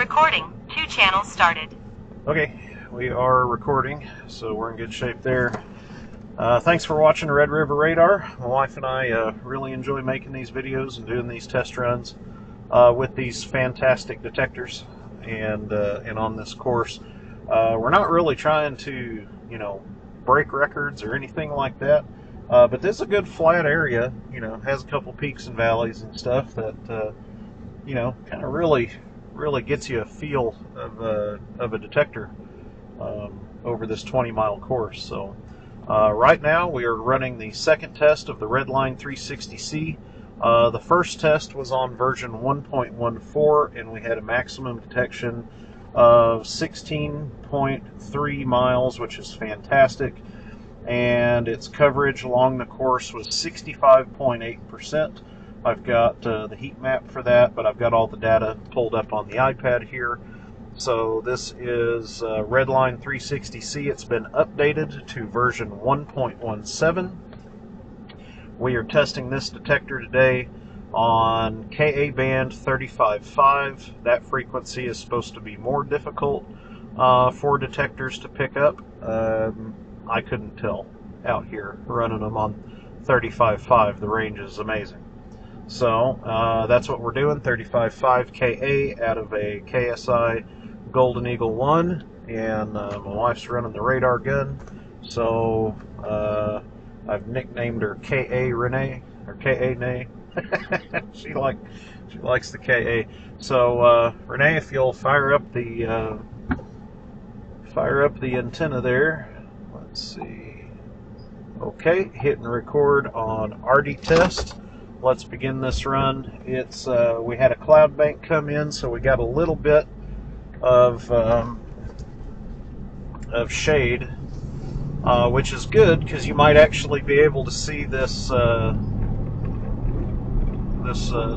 Recording. 2 channels started. Okay, we are recording, so we're in good shape there. Thanks for watching Red River Radar. My wife and I really enjoy making these videos and doing these test runs with these fantastic detectors and on this course. We're not really trying to, break records or anything like that, but this is a good flat area, has a couple peaks and valleys and stuff that, kind of really gets you a feel of a detector over this 20-mile course. So right now we are running the second test of the Redline 360C. The first test was on version 1.14 and we had a maximum detection of 16.3 miles, which is fantastic, and its coverage along the course was 65.8%. I've got the heat map for that, but I've got all the data pulled up on the iPad here. So this is Redline 360C. It's been updated to version 1.17. We are testing this detector today on Ka band 35.5. That frequency is supposed to be more difficult for detectors to pick up. I couldn't tell out here running them on 35.5. The range is amazing. So that's what we're doing, 35.5 Ka out of a KSI Golden Eagle 1, and my wife's running the radar gun, so I've nicknamed her Ka Renee, or Ka Nay. she likes the Ka. So Renee, if you'll fire up the antenna there. Let's see. Okay, hit and record on RD test. Let's begin this run. It's we had a cloud bank come in, so we got a little bit of shade, which is good because you might actually be able to see this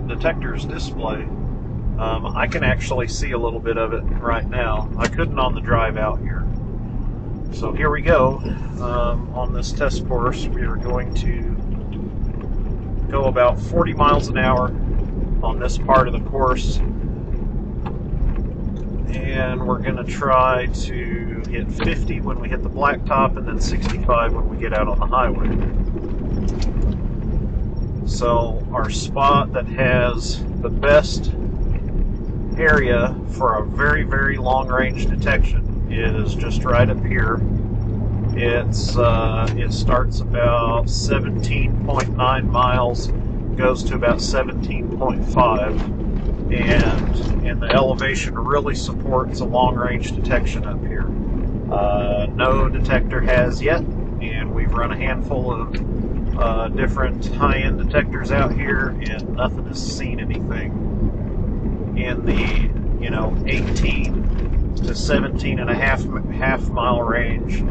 detector's display. I can actually see a little bit of it right now. I couldn't on the drive out here. So here we go. On this test course, we are going to go about 40 miles an hour on this part of the course, and we're going to try to hit 50 when we hit the blacktop and then 65 when we get out on the highway. So our spot that has the best area for a very, very long range detection is just right up here. It starts about 17.9 miles, goes to about 17.5, and the elevation really supports a long-range detection up here. No detector has yet, and we've run a handful of different high-end detectors out here, and nothing has seen anything in the 18 to 17 and a half mile range.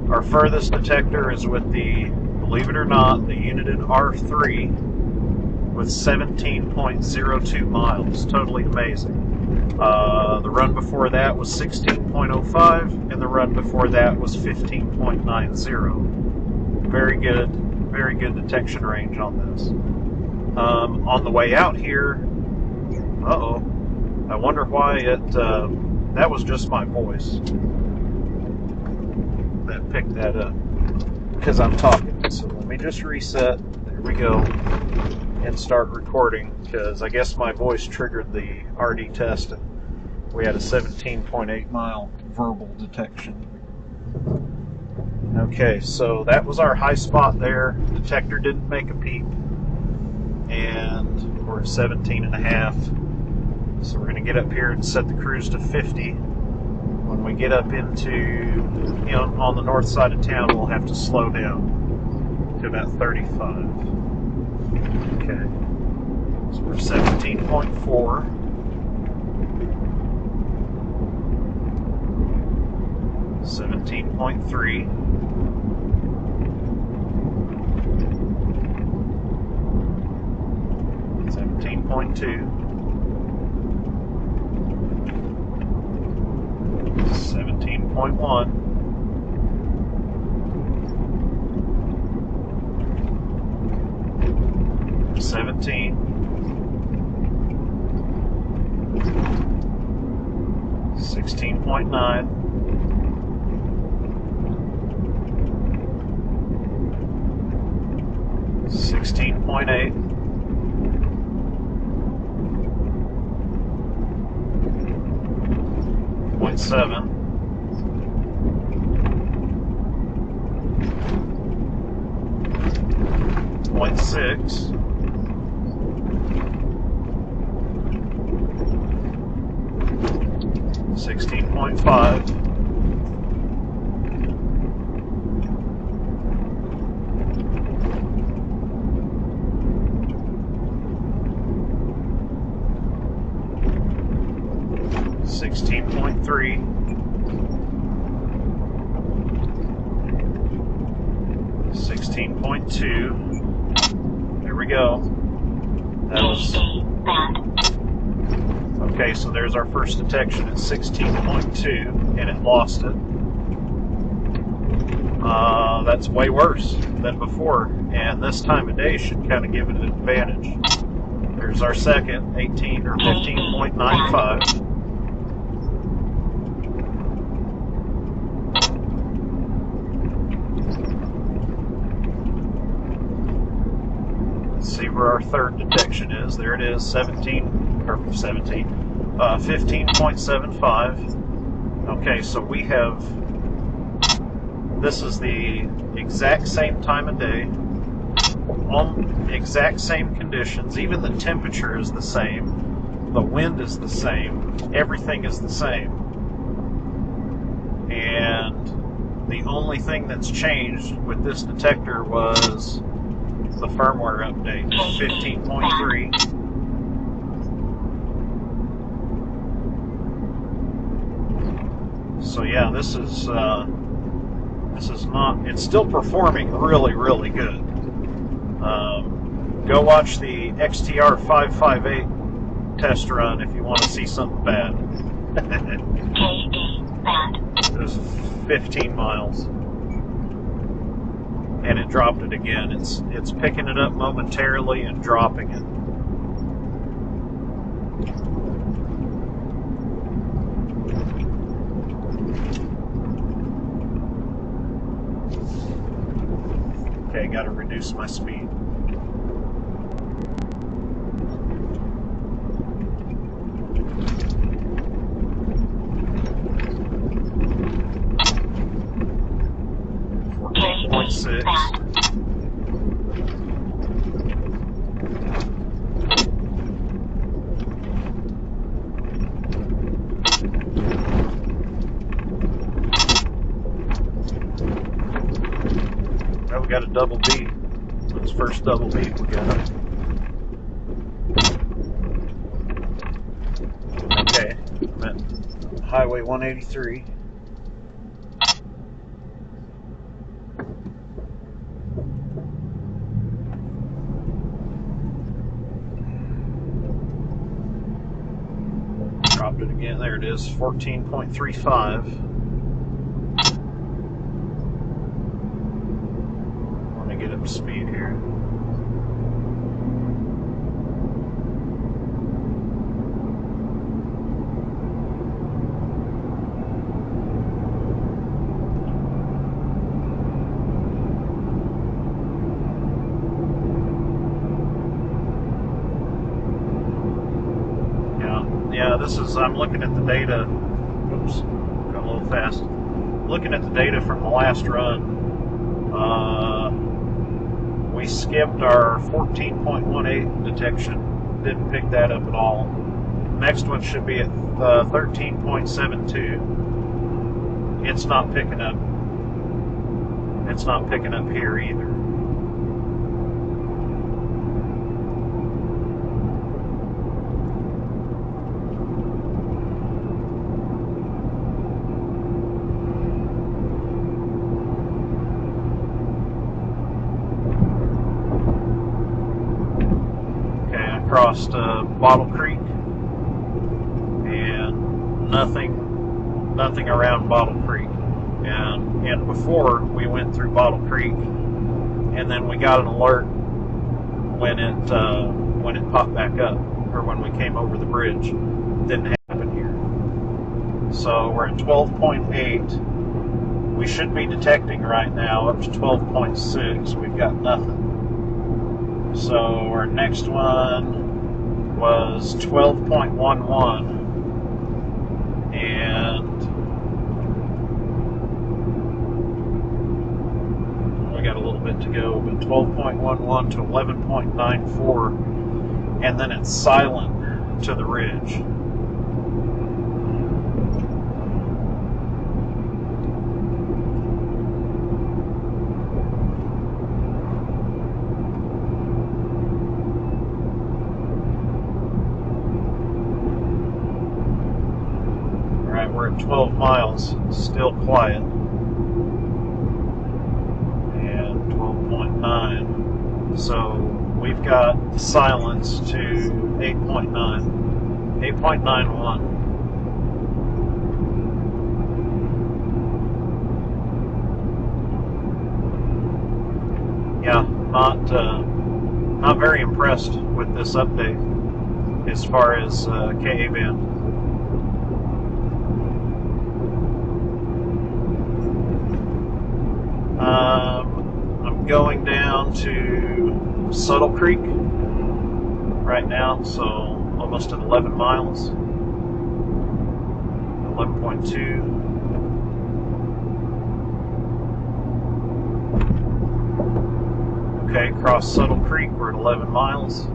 Our furthest detector is with the, believe it or not, the United R3 with 17.02 miles. Totally amazing. The run before that was 16.05, and the run before that was 15.90. Very good detection range on this. On the way out here, I wonder why that was just my voice that picked that up, because I'm talking. So let me just reset. There we go, and start recording, because I guess my voice triggered the RD test and we had a 17.8 mile verbal detection. Okay, so that was our high spot there. Detector didn't make a peep, and we're at 17 and a half. So we're going to get up here and set the cruise to 50. When we get up into, on the north side of town, we'll have to slow down to about 35. Okay. So we're 17.4. .3. .2. 17.1. 17. 16.9. 16.8. 0.7. 0.6. 16.5. 16.3. 16.2. There we go. That was okay. So there's our first detection at 16.2, and it lost it. That's way worse than before, and this time of day should kind of give it an advantage. There's our second, 18 or 15.95. See where our third detection is. There it is, 15.75. Okay, so we have, this is the exact same time of day, exact same conditions, even the temperature is the same, the wind is the same, everything is the same. And the only thing that's changed with this detector was the firmware update, 15.3. So yeah, this is not, it's still performing really, really good. Go watch the XTR 558 test run if you want to see something bad. It was 15 miles. And it dropped it again. It's picking it up momentarily and dropping it. Okay, got to reduce my speed. We got a double beat. That's the first double beat we got. Okay, I'm at Highway 183. Dropped it again. There it is, 14.35. Get up to speed here. Yeah, this is, I'm looking at the data. Oops, got a little fast. Looking at the data from the last run. We skipped our 14.18 detection, didn't pick that up at all. Next one should be at 13.72. It's not picking up. It's not picking up here either. Crossed Bottle Creek, and nothing around Bottle Creek. And before we went through Bottle Creek, and then we got an alert when it popped back up, or when we came over the bridge. It didn't happen here. So we're at 12.8. We should be detecting right now up to 12.6. We've got nothing. So our next one was 12.11. And we got a little bit to go, but 12.11 to 11.94. And then it's silent to the ridge. Alright, we're at 12 miles, still quiet. And 12.9. So we've got silence to 8.9, 8.91. Yeah, not very impressed with this update as far as KA band. I'm going down to Subtle Creek right now, so almost at 11 miles, 11.2. Okay, cross Subtle Creek, we're at 11 miles.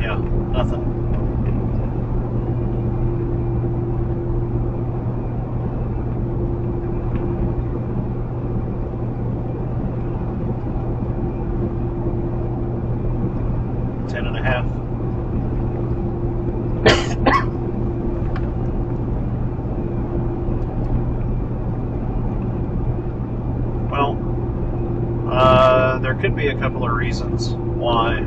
Yeah, nothing. Well, there could be a couple of reasons why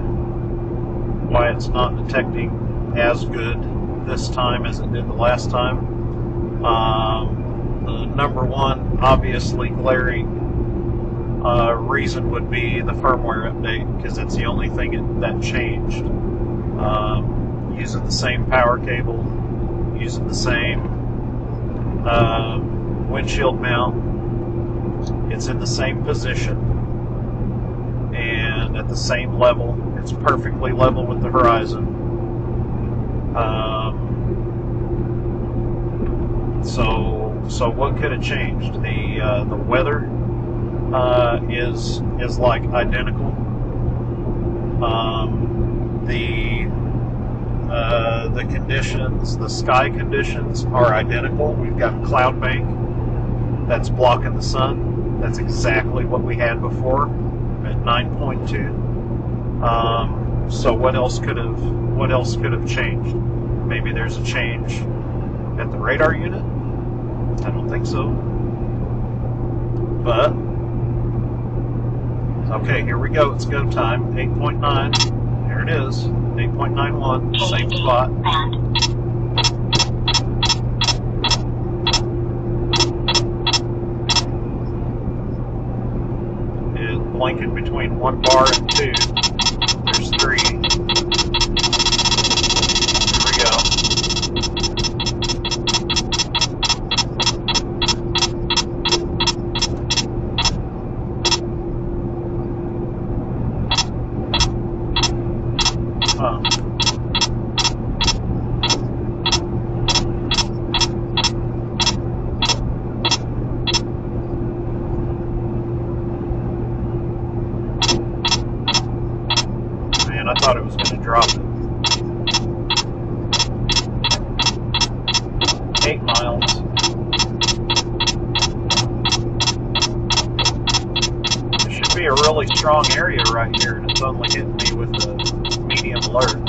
it's not detecting as good this time as it did the last time. The number one, obviously glaring reason would be the firmware update, because that's the only thing that changed. Using the same power cable, using the same windshield mount, it's in the same position and at the same level. It's perfectly level with the horizon. So what could have changed? The weather is like identical. The conditions, the sky conditions are identical. We've got a cloud bank that's blocking the sun. That's exactly what we had before at 9.2. So what else could have changed? Maybe there's a change at the radar unit. I don't think so. But okay, here we go. It's go time. 8.9. There it is. 8.91. Same spot. It's blinking between 1 bar and 2. There's 3. Here we go. Huh. Man, I thought it was going to drop it. 8 miles. It should be a really strong area right here, and it's only hitting me with a medium alert.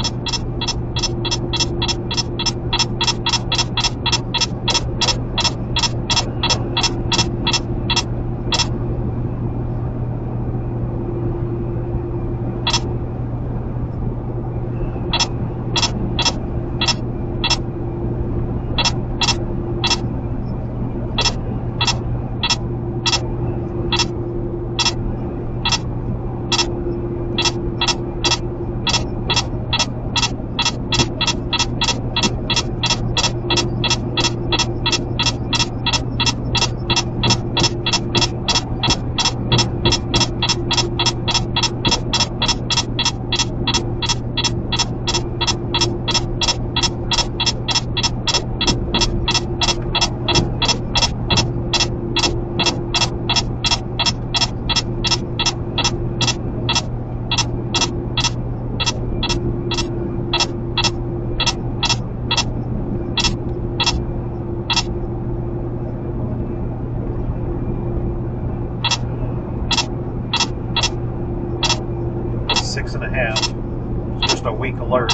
6.5. It's just a weak alert.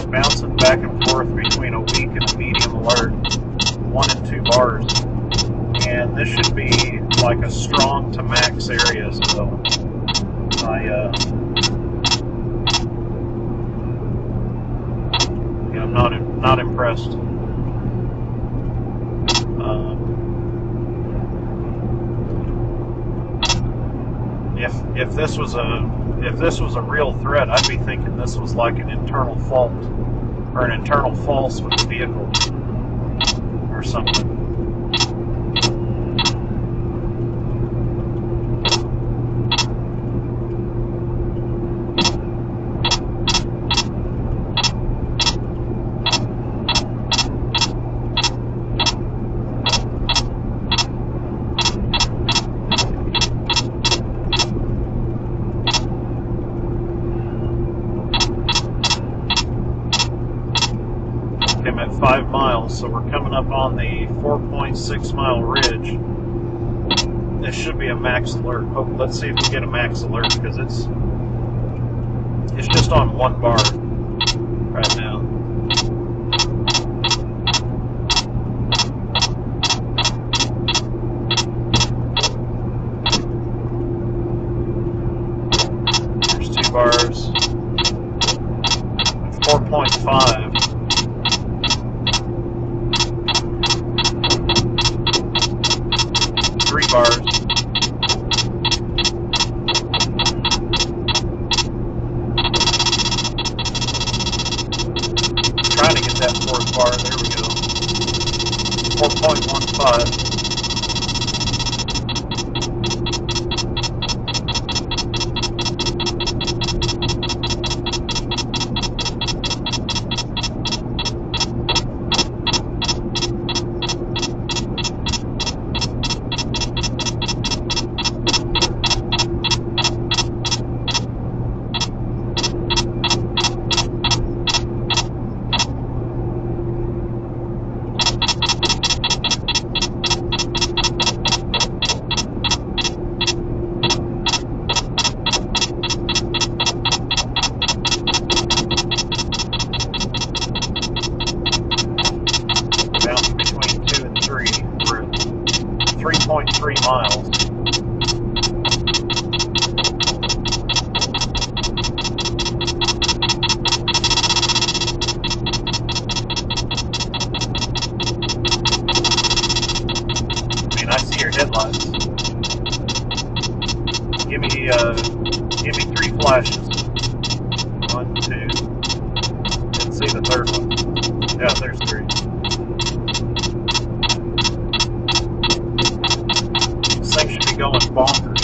Bouncing back and forth between a weak and a medium alert, 1 and 2 bars, and this should be like a strong to max area. So I'm not impressed. If this was a real threat, I'd be thinking this was like an internal fault or an internal false with the vehicle or something. I'm at 5 miles, so we're coming up on the 4.6 mile ridge. This should be a max alert. Oh, let's see if we get a max alert, because it's just on 1 bar right now. There's 2 bars. 4.5. 3 bars. Trying to get that 4th bar. There we go. 4.15. Between 2 and 3, we're at 3.3 miles. I mean, I see your headlights. Give me 3 flashes. 1, 2. Didn't see the 3rd one. Yeah, there's 3. Thing should be going bonkers.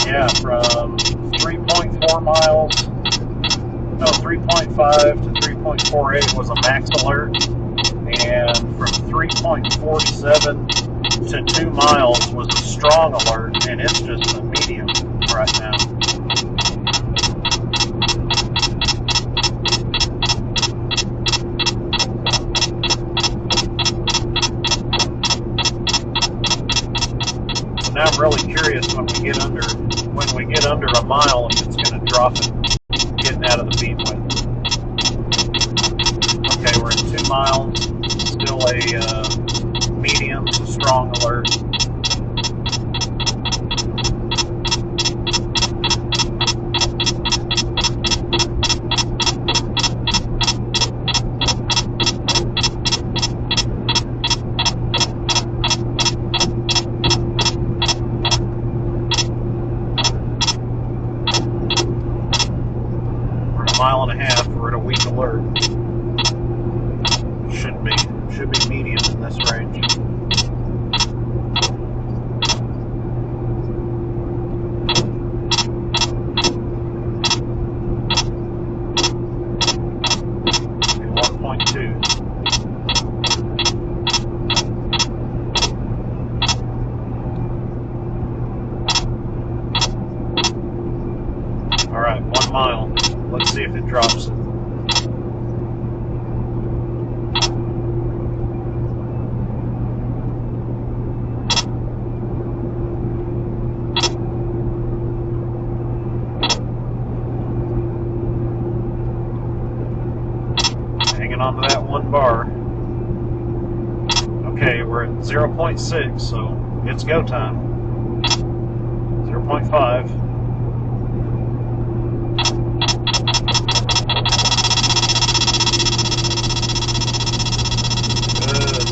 Yeah, from 3.4 miles, no, 3.5 to 3.48 was a max alert, and from 3.47 to 2 miles was a strong alert, and it's just a medium right now. Now I'm really curious when we get under a mile if it's going to drop it, getting out of the beam width. Okay, we're at 2 miles, still a medium to strong alert. Mile and a half, we're at a weak alert. Should be medium in this range. Okay, 1.2. see if it drops it. Hanging on to that one bar. Okay, we're at 0.6, so it's go time. 0.5. Good.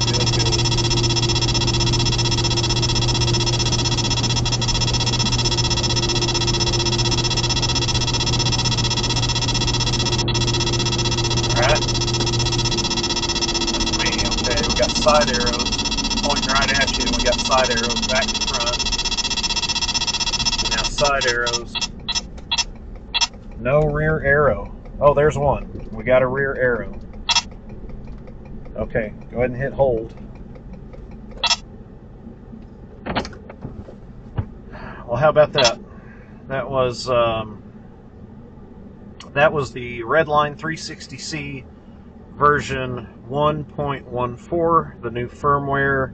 Alright. That's me. Okay, we got side arrows pointing right at you, and we got side arrows back to front. Now side arrows. No rear arrow. Oh, there's one. We got a rear arrow. Okay, go ahead and hit hold. Well, how about that? That was the Redline 360C version 1.14, the new firmware.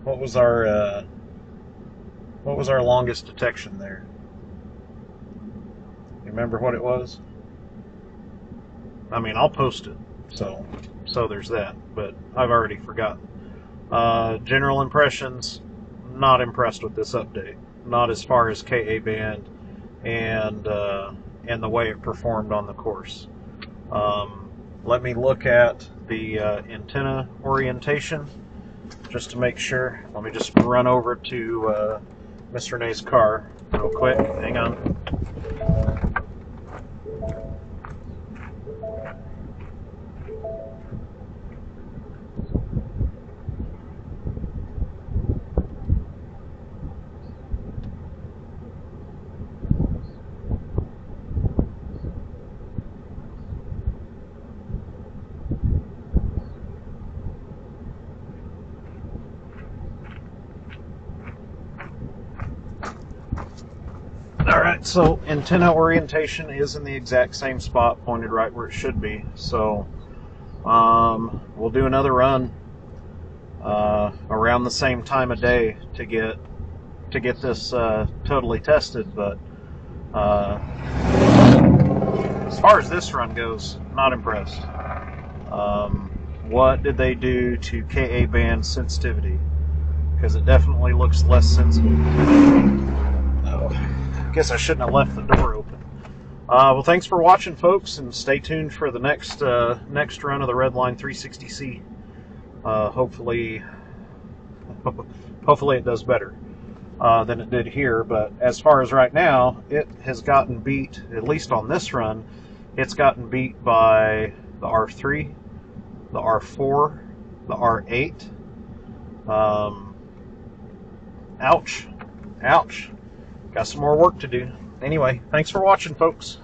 What was our longest detection there? You remember what it was? I mean, I'll post it, so there's that, but I've already forgotten. General impressions, not impressed with this update. Not as far as KA band and the way it performed on the course. Let me look at the antenna orientation just to make sure. Let me just run over to Mr. Renee's car real quick. Hang on. Alright, so antenna orientation is in the exact same spot, pointed right where it should be. So we'll do another run around the same time of day to get this totally tested. But as far as this run goes, not impressed. What did they do to KA band sensitivity? Because it definitely looks less sensitive. Guess I shouldn't have left the door open. Well, thanks for watching, folks, and stay tuned for the next run of the Redline 360C. Hopefully it does better than it did here. But as far as right now, it has gotten beat, at least on this run, it's gotten beat by the R3, the R4, the R8. Ouch. Got some more work to do. Anyway, thanks for watching, folks.